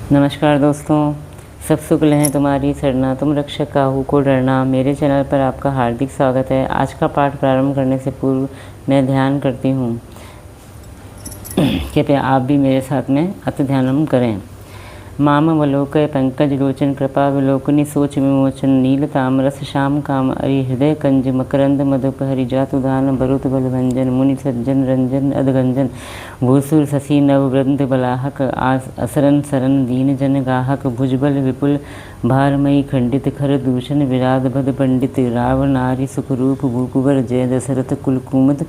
नमस्कार दोस्तों, सब शुक्ल हैं तुम्हारी सरना, तुम रक्षक काहू को डरना। मेरे चैनल पर आपका हार्दिक स्वागत है। आज का पाठ प्रारंभ करने से पूर्व मैं ध्यान करती हूँ, कृपया आप भी मेरे साथ में अति ध्यानम करें। मामवलोकय पंकज लोचन कृपा विलोकनी सोच विमोचन नील तामरस श्याम काम अरि हृदय कंज मकरंद मधुपहरि जातुदान बरुत बलभंजन मुनि सज्जन रंजन अधगंजन भूसुर शशि नववृंद बलाहक असरन सरन दीन जन गाहक भुजबल विपुल भारमयी खंडित खर दूषण विराध भद पंडित राव नारी सुखरूप भूकुवर जय दशरथ कुलकुमद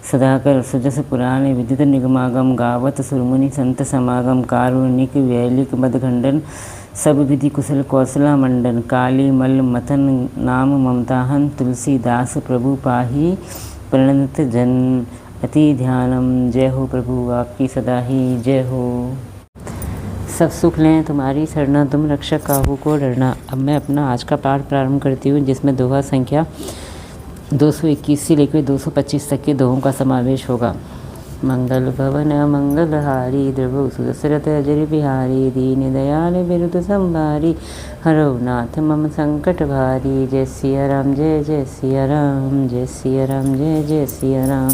सदाकर सुजस पुराण विदित निगमागम गावत सुरमुनि संत समागम कारुणिक वैलिक मदखंडन सब विधि कुशल कौशला मंडन काली मल मथन नाम ममताहन तुलसीदास प्रभु पाही प्रणत जन अति ध्यानम। जय हो प्रभु आपकी सदा ही जय हो। सब सुख लें तुम्हारी सरना, तुम रक्षक काहू को डरना। अब मैं अपना आज का पाठ प्रारंभ करती हूँ, जिसमें दोहा संख्या 221 से लेकर 225 तक के दोहों का समावेश होगा। मंगल भवन मंगलहारी द्रवो सुदशरथ अजर बिहारी दीन दयाल बिरुद संभारी हरौ नाथ मम संकट भारी। जय सिया राम जय जय सिया राम, जय सिया राम जय जय सिया राम,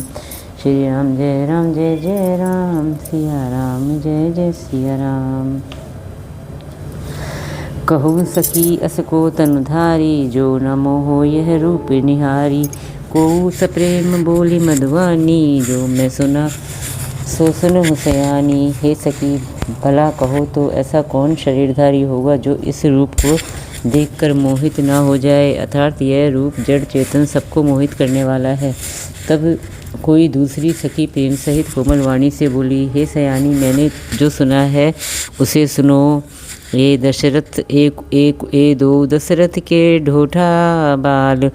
श्री राम जय जय राम, सिया राम जय जय सिया राम। कहु सखी अस को तनुधारी जो न मोहो यह रूप निहारी। को सप्रेम बोली मधुवानी जो मैं सुना सो सुन सयानी। हे सखी भला कहो तो ऐसा कौन शरीरधारी होगा जो इस रूप को देखकर मोहित ना हो जाए। अर्थात यह रूप जड़ चेतन सबको मोहित करने वाला है। तब कोई दूसरी सखी प्रेम सहित कोमल वाणी से बोली, हे सयानी मैंने जो सुना है उसे सुनो। ये दशरथ ए दो दशरथ के ढोठा बाल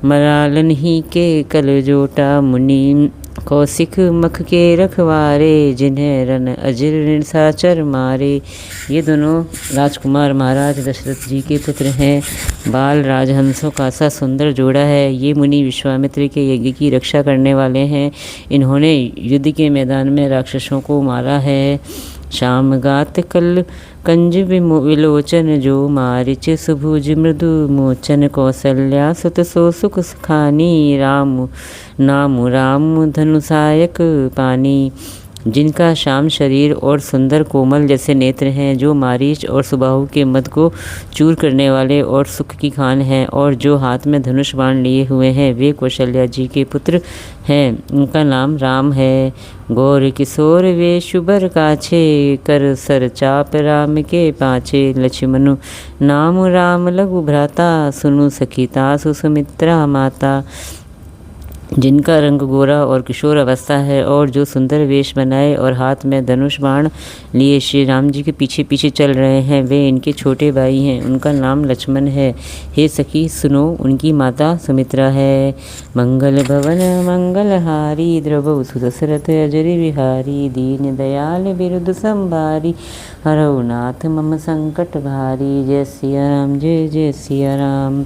मरालन ही के कल जोटा। मुनि कौशिक मख के रखवारे जिन्हें रन अजर निशाचर मारे। ये दोनों राजकुमार महाराज दशरथ जी के पुत्र हैं। बाल राजहंसों का सा सुंदर जोड़ा है। ये मुनि विश्वामित्र के यज्ञ की रक्षा करने वाले हैं। इन्होंने युद्ध के मैदान में राक्षसों को मारा है। श्याम गात कल कंज विलोचन जो मारिच सुभुज मृदु मोचन। कौसल्या सुत सो सुख सुखानी राम नाम राम धनुषायक पानी। जिनका श्याम शरीर और सुंदर कोमल जैसे नेत्र हैं, जो मारीच और सुबाहु के मद को चूर करने वाले और सुख की खान हैं, और जो हाथ में धनुष बाण लिए हुए हैं, वे कौशल्या जी के पुत्र हैं। उनका नाम राम है। गौर किशोर वे शुबर काछे कर सर चाप राम के पाछे। लक्ष्मणु नाम राम लघु भ्राता सुनु सखीता सुमित्रा माता। जिनका रंग गोरा और किशोर अवस्था है, और जो सुंदर वेश बनाए और हाथ में धनुष बाण लिए श्री राम जी के पीछे पीछे चल रहे हैं, वे इनके छोटे भाई हैं। उनका नाम लक्ष्मण है। हे सखी सुनो, उनकी माता सुमित्रा है। मंगल भवन मंगलहारी द्रवौ सुदशरथ अजर बिहारी दीन दयाल बिरुद संभारी हरौ नाथ मम संकट भारी। जय सिया राम जय जय सिया राम।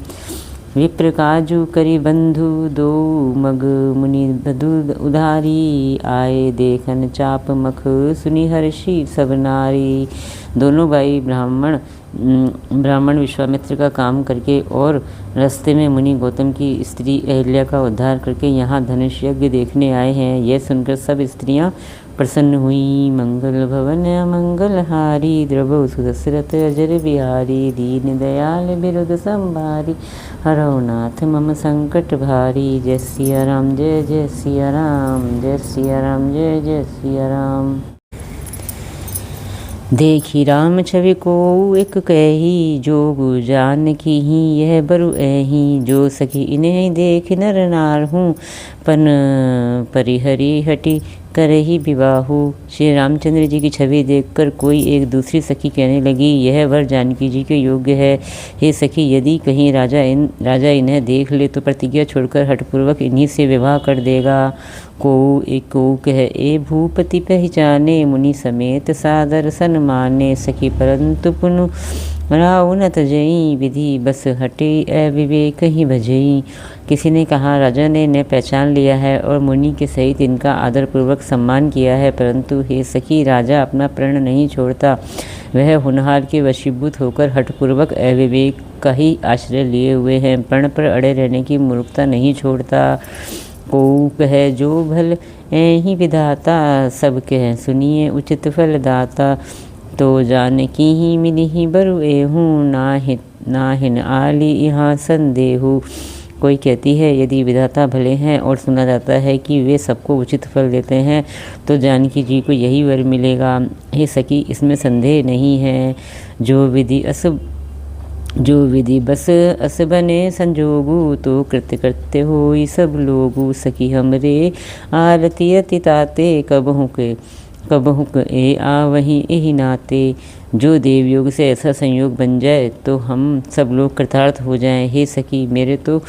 विप्र काजू करी बंधु दो मग मुनि बधु उधारी। आए देखन चाप मख सुनि हर्षि सब नारी। दोनों भाई ब्राह्मण विश्वामित्र का काम करके और रास्ते में मुनि गौतम की स्त्री अहिल्या का उद्धार करके यहाँ धनुष यज्ञ देखने आए हैं। यह सुनकर सब स्त्रियाँ प्रसन्न हुई। मंगल भवन मंगलहारी द्रवौ सुदशरथ अजर बिहारी दीन दयाल बिरुद संभारी हरौ नाथ मम संकट भारी। जय सिया राम जय जय सिया राम, जय सिया राम जय जय सिया राम। देखी राम छवि को एक कही जोग जान की ही यह बरु ऐही। जो सखी इन्हें देख नर नार हूँ पन परिहरी हटी कर ही विवाहु। श्री रामचंद्र जी की छवि देखकर कोई एक दूसरी सखी कहने लगी, यह वर जानकी जी के योग्य है। हे सखी, यदि कहीं राजा इन्हें देख ले तो प्रतिज्ञा छोड़कर हठपूर्वक इन्हीं से विवाह कर देगा। को कह ए भूपति पहचाने मुनि समेत सादर सन माने। सखी परंतु पुनु राव न तजई विधि बस हटे अविवेक ही भजई। किसी ने कहा, राजा ने इन्हें पहचान लिया है और मुनि के सहित इनका आदरपूर्वक सम्मान किया है, परंतु हे सखी, राजा अपना प्रण नहीं छोड़ता। वह होनहार के वशीभूत होकर हठपूर्वक अविवेक का ही आश्रय लिए हुए हैं। प्रण पर अड़े रहने की मूर्खता नहीं छोड़ता। को कहे जो भल ही विधाता, सब कह सुनिए उचित फल दाता। तो जान की ही मिली ही बरु एहूँ, नाहिन आली यहाँ संदेहू। कोई कहती है यदि विधाता भले हैं और सुना जाता है कि वे सबको उचित फल देते हैं तो जानकी जी को यही वर मिलेगा। हे सखी, इसमें संदेह नहीं है। जो विधि बस अस बने संजोगू, तो कृत्य करते होई सब लोगू। सखी हमरे आरती अति ताते, कब हुक ए आ वहीं एहि नाते। जो देवयोग से ऐसा संयोग बन जाए तो हम सब लोग कृतार्थ हो जाएं। हे सखी, मेरे तो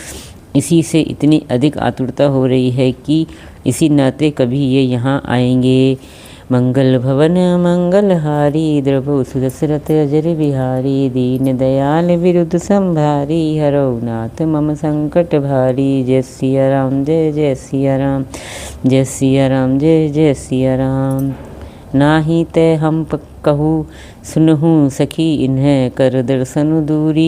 इसी से इतनी अधिक आतुरता हो रही है कि इसी नाते कभी ये यहाँ आएंगे। मंगल भवन मंगलहारी, द्रवो सुदशरथ अजर बिहारी। दीन दयाल विरुद्ध संभारी, हरौ नाथ मम संकट भारी। जय सिया राम, जय जय सिया राम, जय सिया राम, जय जय सिया राम। नाही ते हम कहूँ सुनहूँ सखी, इन्हें कर दर्शन दूरी।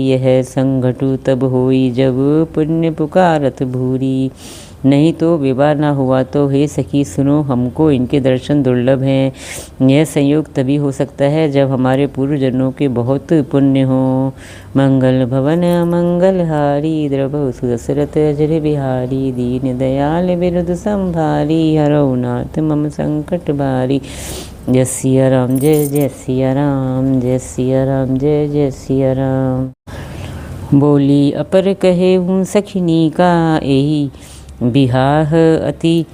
यह संघटु तब होई, जब पुण्य पुकारत भूरी। नहीं तो विवाह ना हुआ तो हे सखी सुनो, हमको इनके दर्शन दुर्लभ हैं। यह संयोग तभी हो सकता है जब हमारे पूर्व जन्मों के बहुत पुण्य हो। मंगल भवन मंगलहारी, द्रवो सुदशरथ अजर बिहारी। दीन दयाल विरुद्ध संभारी, हरौ नाथ मम संकट भारी। जय सिया राम, जय जय सिया राम, जय सिया राम, जय जय सिया राम। बोली अपर कहे हूँ सखिनी का, एही बिहाह अति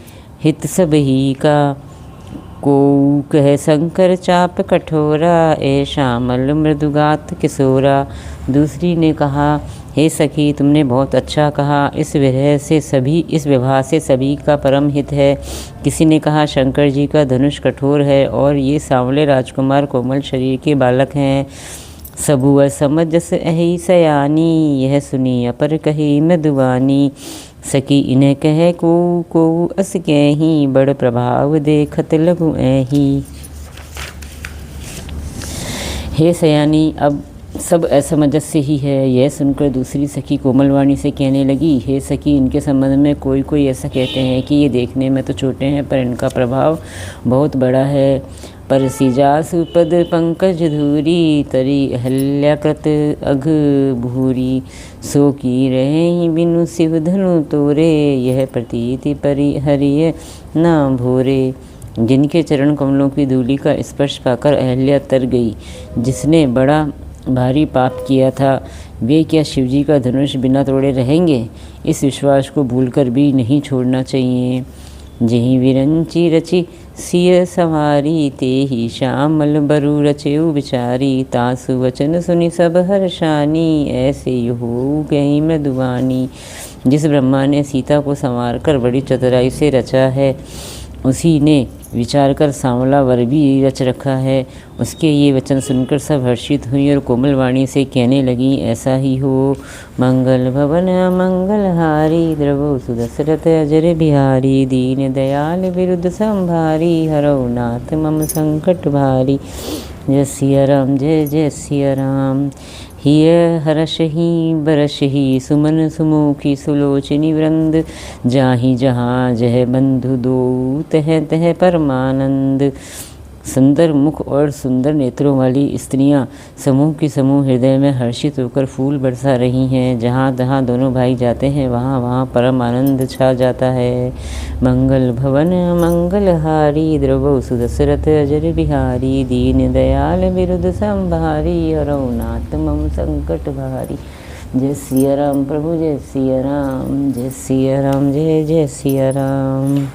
हित सब ही का। को कह शंकर चाप कठोरा, ए श्यामल मृदुगात किशोरा। दूसरी ने कहा, हे सखी, तुमने बहुत अच्छा कहा। इस विवाह से सभी का परम हित है। किसी ने कहा, शंकर जी का धनुष कठोर है और ये सांवले राजकुमार कोमल शरीर के बालक हैं। सबुअ समझस अहि सयानी, यह सुनी अपर कही मृदुवानी। सखी इन्हें कहे को अस कहीं, बड़ प्रभाव देखत लगु ऐही। हे सयानी, अब सब असमंजस्य ही है। यह सुनकर दूसरी सखी कोमलवाणी से कहने लगी, हे सखी, इनके संबंध में कोई ऐसा कहते हैं कि ये देखने में तो छोटे हैं पर इनका प्रभाव बहुत बड़ा है। पर सिजासु पद पंकज धूरी, तरी अहल्याकृत अघ भूरी। सो की रहे बिनु शिव धनु तोरे, यह प्रतीति परिहरिय ना भोरे। जिनके चरण कमलों की धूलि का स्पर्श पाकर अहल्या तर गई, जिसने बड़ा भारी पाप किया था, वे क्या शिवजी का धनुष बिना तोड़े रहेंगे? इस विश्वास को भूलकर भी नहीं छोड़ना चाहिए। जही विरंची रची सिय संवारी, ते ही श्यामल बरु रचेऊ विचारी। तासु वचन सुनि सब हर्षानी, ऐसे हो गई मृदुवानी। जिस ब्रह्मा ने सीता को संवार कर बड़ी चतुराई से रचा है, उसी ने विचार कर सांवला वर भी रच रखा है। उसके ये वचन सुनकर सब हर्षित हुई और कोमलवाणी से कहने लगी, ऐसा ही हो। मंगल भवन मंगलहारी, द्रवो सुदशरथ अजर बिहारी। दीन दयाल विरुद्ध संभारी, हरौ नाथ मम संकट भारी। जय सिया राम, जय जय सिया राम। हिय हर्ष ही बरस ही, सुमन सुमुखी सुलोचनी वृंद। जाहि जहाँ जह बंधु दो, तह तह परमानंद। सुंदर मुख और सुंदर नेत्रों वाली स्त्रियां समूह की समूह हृदय में हर्षित होकर फूल बरसा रही हैं। जहाँ तहाँ दोनों भाई जाते हैं, वहाँ वहाँ परम आनंद छा जाता है। मंगल भवन मंगलहारी, द्रवो सुदशरथ अजर बिहारी। दीन दयाल विरुद्ध संभारी, हरौ नाथ मम संकट भारी। जय सिया राम प्रभु, जय सिया राम, जय सिया राम, जय जय सिया राम।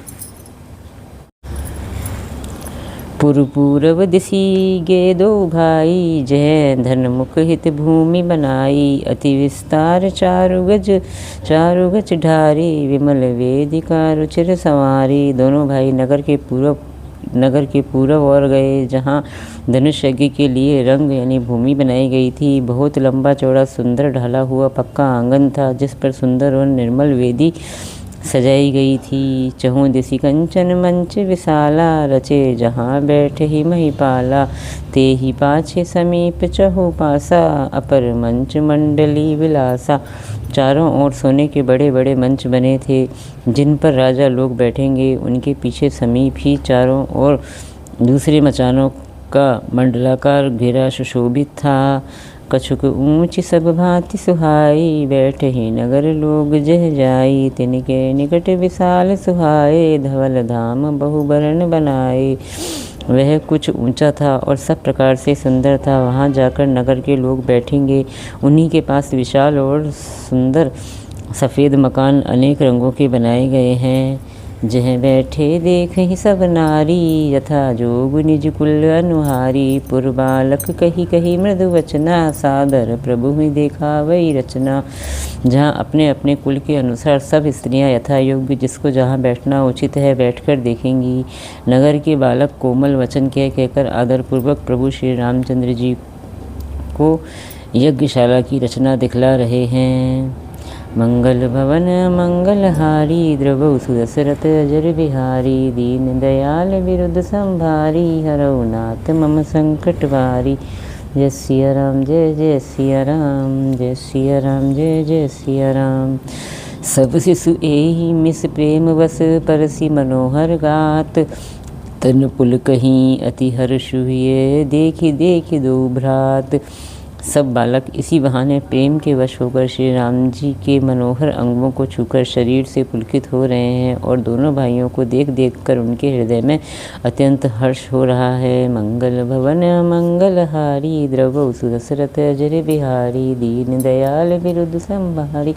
पूर्व दिशी गे दो भाई, जय धन मुख हित भूमि बनाई। अति विस्तार चारु गज ढारी, विमल वेदिका रुचिर संवारी। दोनों भाई नगर के पूर्व ओर गए, जहाँ धनुष यज्ञ के लिए रंग यानी भूमि बनाई गई थी। बहुत लंबा चौड़ा सुंदर ढाला हुआ पक्का आंगन था, जिस पर सुंदर और निर्मल वेदी सजाई गई थी। चहुँ दिसि कंचन मंच विशाला, रचे जहाँ बैठे ही महिपाला। ते ही पाछे समीप चहु पासा, अपर मंच मंडली विलासा। चारों ओर सोने के बड़े बड़े मंच बने थे, जिन पर राजा लोग बैठेंगे। उनके पीछे समीप ही चारों ओर दूसरे मचानों का मंडलाकार घेरा सुशोभित था। कछुक ऊंची सब भांति सुहाई, बैठे ही नगर लोग जह जाई। तिनके निकट विशाल सुहाए, धवल धाम बहुबरण बनाए। वह कुछ ऊंचा था और सब प्रकार से सुंदर था। वहाँ जाकर नगर के लोग बैठेंगे। उन्हीं के पास विशाल और सुंदर सफ़ेद मकान अनेक रंगों के बनाए गए हैं। जह बैठे देख ही सब नारी, यथा जोग निज कुल अनुहारी। पुरबालक कही कही मृदु वचना, सादर प्रभु ही देखा वही रचना। जहाँ अपने अपने कुल के अनुसार सब स्त्रियाँ यथा योग्य जिसको जहाँ बैठना उचित है बैठकर देखेंगी। नगर के बालक कोमल वचन कहकर आदरपूर्वक प्रभु श्री रामचंद्र जी को यज्ञशाला की रचना दिखला रहे हैं। मंगल भवन मंगलहारी, द्रवौ सुदशरथ अजर बिहारी। दीन दयाल विरुद्ध संभारी, हरौ नाथ मम संकट भारी। जय सिया राम जय जय सिया राम, जय सिया राम जय जय सिया राम। सब शिशु एहि मिस प्रेम वस, परसी मनोहर गात। तन पुल कहीं अति हर्ष हुए, देखी देखी दो भ्रात। सब बालक इसी बहाने प्रेम के वश होकर श्री राम जी के मनोहर अंगों को छूकर शरीर से पुलकित हो रहे हैं और दोनों भाइयों को देख देख कर उनके हृदय में अत्यंत हर्ष हो रहा है। मंगल भवन मंगलहारी, द्रवौ सुदशरथ अजर बिहारी। दीन दयाल विरुद्ध संभारी,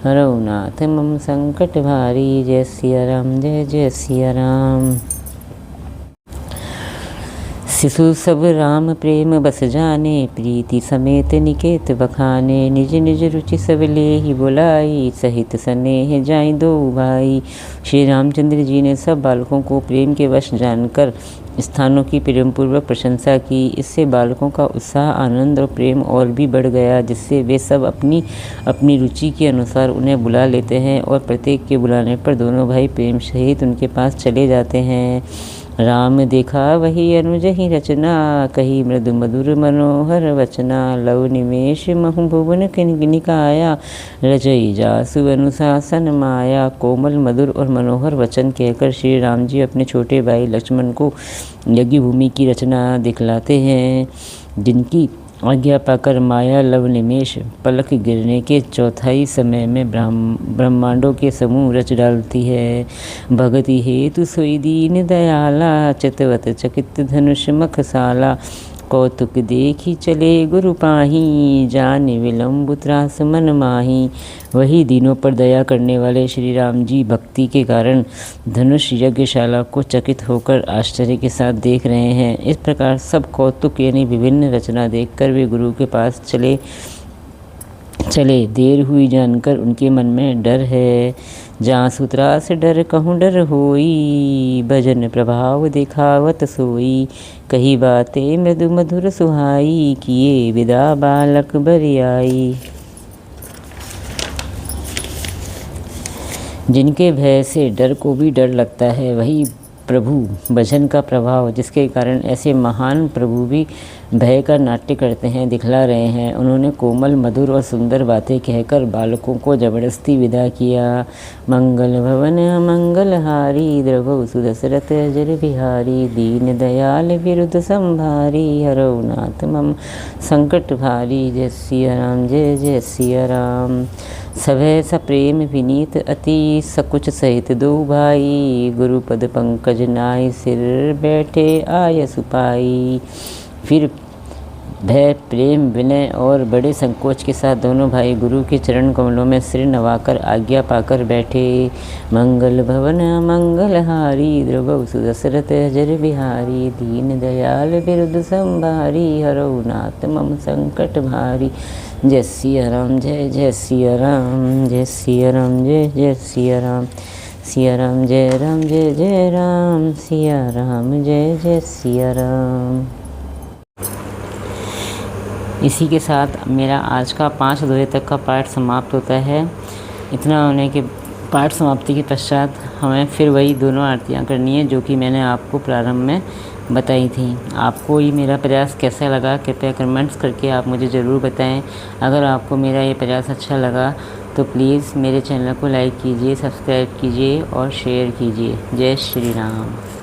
हरौ नाथ मम संकट भारी। जय सिया राम जय जय सिया राम। शिशु सब राम प्रेम बस जाने, प्रीति समेत निकेत बखाने। निज निज रुचि सब ले ही बुलाई, सहित स्नेह जाई दो भाई। श्री रामचंद्र जी ने सब बालकों को प्रेम के वश जानकर स्थानों की प्रेमपूर्वक प्रशंसा की। इससे बालकों का उत्साह आनंद और प्रेम और भी बढ़ गया, जिससे वे सब अपनी अपनी रुचि के अनुसार उन्हें बुला लेते हैं और प्रत्येक के बुलाने पर दोनों भाई प्रेम सहित उनके पास चले जाते हैं। राम देखा वही अनुज ही रचना, कही मृदु मधुर मनोहर वचना। लव निमेश महु भुवन निकाया, रचई जासु अनुशासन माया। कोमल मधुर और मनोहर वचन कहकर श्री राम जी अपने छोटे भाई लक्ष्मण को यज्ञ भूमि की रचना दिखलाते हैं, जिनकी आज्ञा पाकर माया लव निमेश पलक गिरने के चौथाई समय में ब्रह्मांडों के समूह रच डालती है। भगति हेतु सोई दीन दयाला, चितवत चकित धनुष मखसाला। कौतुक देखी चले गुरु पाही, जाने विलम्ब त्रास मन माही। वही दीनों पर दया करने वाले श्री राम जी भक्ति के कारण धनुष यज्ञशाला को चकित होकर आश्चर्य के साथ देख रहे हैं। इस प्रकार सब कौतुक यानी विभिन्न रचना देखकर वे गुरु के पास चले। देर हुई जानकर उनके मन में डर है। जहाँ सुतरा से डर कहूँ डर होई, भजन प्रभाव दिखावत सोई। कही बातें मृदु मधुर सुहाई, किए विदा बालक बरियाई। जिनके भय से डर को भी डर लगता है, वही प्रभु भजन का प्रभाव, जिसके कारण ऐसे महान प्रभु भी भय का नाट्य करते हैं, दिखला रहे हैं। उन्होंने कोमल मधुर और सुंदर बातें कहकर बालकों को जबरदस्ती विदा किया। मंगल भवन मंगलहारी, द्रवौ सुदशरथ अजर बिहारी। दीन दयाल विरुद्ध संभारी, हरौ नाथ मम संकट भारी। जय सिया राम जय जय सिया राम। सभय सप्रेम विनीत अति, सकुच सहित दो भाई। गुरुपद पंकज नाय सिर, बैठे आय सुपाई। फिर भय प्रेम विनय और बड़े संकोच के साथ दोनों भाई गुरु के चरण कमलों में सिर नवाकर आज्ञा पाकर बैठे। मंगल भवन मंगलहारी, द्रवौ सुदशरथ अजर बिहारी। दीन दयाल विरुद्ध संभारी, हरौ नाथ मम संकट भारी। जय सिया राम जय जय सिया राम, जय सिया राम जय जय सिया राम। सिया राम जय जय राम, सिया राम जय जय सिया राम। इसी के साथ मेरा आज का 5 दोहे तक का पाठ समाप्त होता है। इतना होने के पाठ समाप्ति के पश्चात हमें फिर वही दोनों आरतियाँ करनी है जो कि मैंने आपको प्रारंभ में बताई थी। आपको ये मेरा प्रयास कैसा लगा कृपया कमेंट्स करके आप मुझे ज़रूर बताएं। अगर आपको मेरा ये प्रयास अच्छा लगा तो प्लीज़ मेरे चैनल को लाइक कीजिए, सब्सक्राइब कीजिए और शेयर कीजिए। जय श्री राम।